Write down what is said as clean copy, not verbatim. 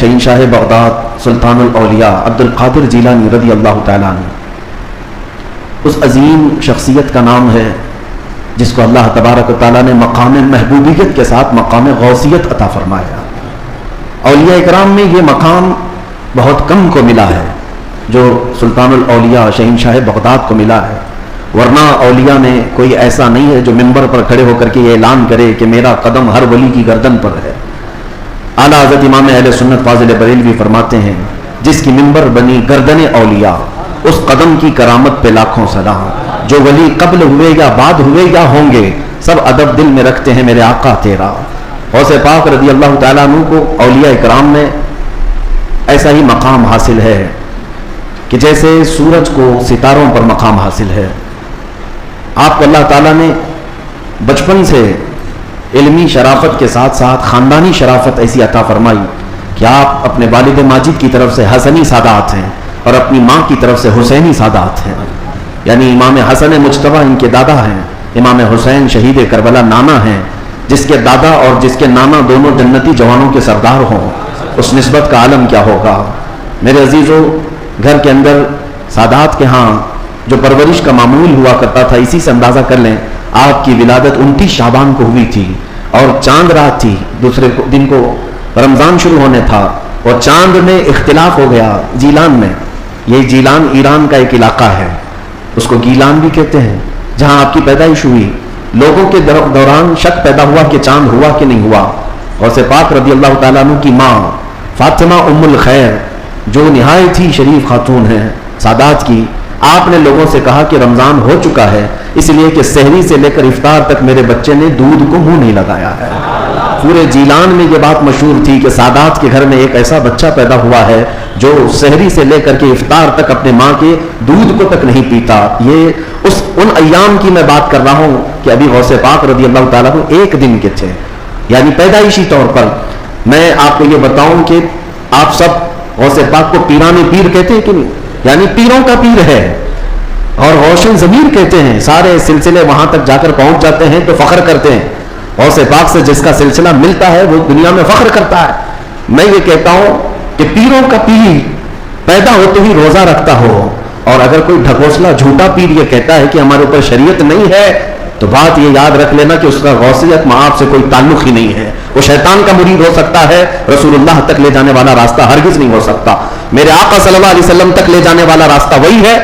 शहंशाह Baghdad सुल्तानुल औलिया अब्दुल कादिर जीलानी रज़ी अल्लाह तआला अन्हु, उस अजीम शख्सियत का नाम है जिसको अल्लाह तबारक व तआला ने मकाम महबूबियत के साथ मकाम गौसियत अता फरमाया। औलिया इकराम में ये मकाम बहुत कम को मिला है जो सुल्तानुल औलिया शहंशाह बगदाद को मिला है, वरना औलिया में कोई ऐसा नहीं है जो मिंबर पर खड़े होकर के ये ऐलान करे कि मेरा कदम हर वली की गर्दन पर है। आला हज़रत इमाम अहले सुन्नत फाज़िल बरेलवी फरमाते हैं, जिसकी मिंबर बनी गर्दन औलिया उस कदम की करामत पे लाखों सलाम। जो वली कब्ल हुए या बाद हुए या होंगे सब अदब दिल में रखते हैं मेरे आका तेरा। गौसे पाक रज़ी अल्लाह तआला अन्हु को औलिया इकराम में ऐसा ही मकाम हासिल है कि जैसे सूरज को सितारों पर मकाम हासिल है। आपको अल्लाह ताला ने बचपन से इल्मी शराफत के साथ साथ ख़ानदानी शराफत ऐसी अता फरमाई कि आप अपने वालिद माजिद की तरफ से हसनी सादात हैं और अपनी माँ की तरफ से हुसैनी सादात हैं। यानी इमाम हसन मुज्तबा इनके दादा हैं, इमाम हुसैन शहीद करबला नाना हैं। जिसके दादा और जिसके नाना दोनों जन्नती जवानों के सरदार हों, उस निस्बत का आलम क्या होगा। मेरे अजीज़ों, घर के अंदर सादात के यहाँ जो परवरिश का मामूल हुआ करता था, इसी से अंदाज़ा कर लें आपकी विलादत 29 शाबान को हुई थी और चांद रात थी, दूसरे दिन को रमज़ान शुरू होने था और चांद में इख्तिलाफ हो गया जीलान में। ये जीलान ईरान का एक इलाका है, उसको गीलान भी कहते हैं, जहाँ आपकी पैदाइश हुई। लोगों के दौरान शक पैदा हुआ कि चांद हुआ कि नहीं हुआ। गौसे पाक रज़ी अल्लाह तआला अन्हु की माँ फातिमा उम्मुल खैर जो निहायत ही शरीफ खातून है सादात की, आपने लोगों से कहा कि रमज़ान हो चुका है, इसलिए कि सहरी से लेकर इफ्तार तक मेरे बच्चे ने दूध को मुंह नहीं लगाया है। पूरे जीलान में ये बात मशहूर थी कि सादात के घर में एक ऐसा बच्चा पैदा हुआ है जो सहरी से लेकर के इफ्तार तक अपने माँ के दूध को तक नहीं पीता। ये उन अय्याम की मैं बात कर रहा हूँ कि अभी गौसे पाक रज़ी अल्लाह तआला अन्हु एक दिन के थे, यानी पैदाइशी तौर पर। मैं आपको ये बताऊं कि आप सब गौसे पाक को पीराने पीर कहते हैं कि नहीं, यानी पीरों का पीर है, और गौशन ज़मीर कहते हैं। सारे सिलसिले वहां तक जाकर पहुंच जाते हैं तो फख्र करते हैं। गौसे पाक से जिसका सिलसिला मिलता है वो दुनिया में फख्र करता है। मैं ये कहता हूं कि पीरों का पीर पैदा होते ही रोजा रखता हो, और अगर कोई ढकोसला झूठा पीर ये कहता है कि हमारे ऊपर शरीयत नहीं है, तो बात ये याद रख लेना कि उसका गौसियत माँ से कोई ताल्लुक ही नहीं है। वो शैतान का मुरीद हो सकता है, रसूलुल्लाह तक ले जाने वाला रास्ता हरगिज नहीं हो सकता। मेरे आका सल्लल्लाहु अलैहि वसल्लम तक ले जाने वाला रास्ता वही है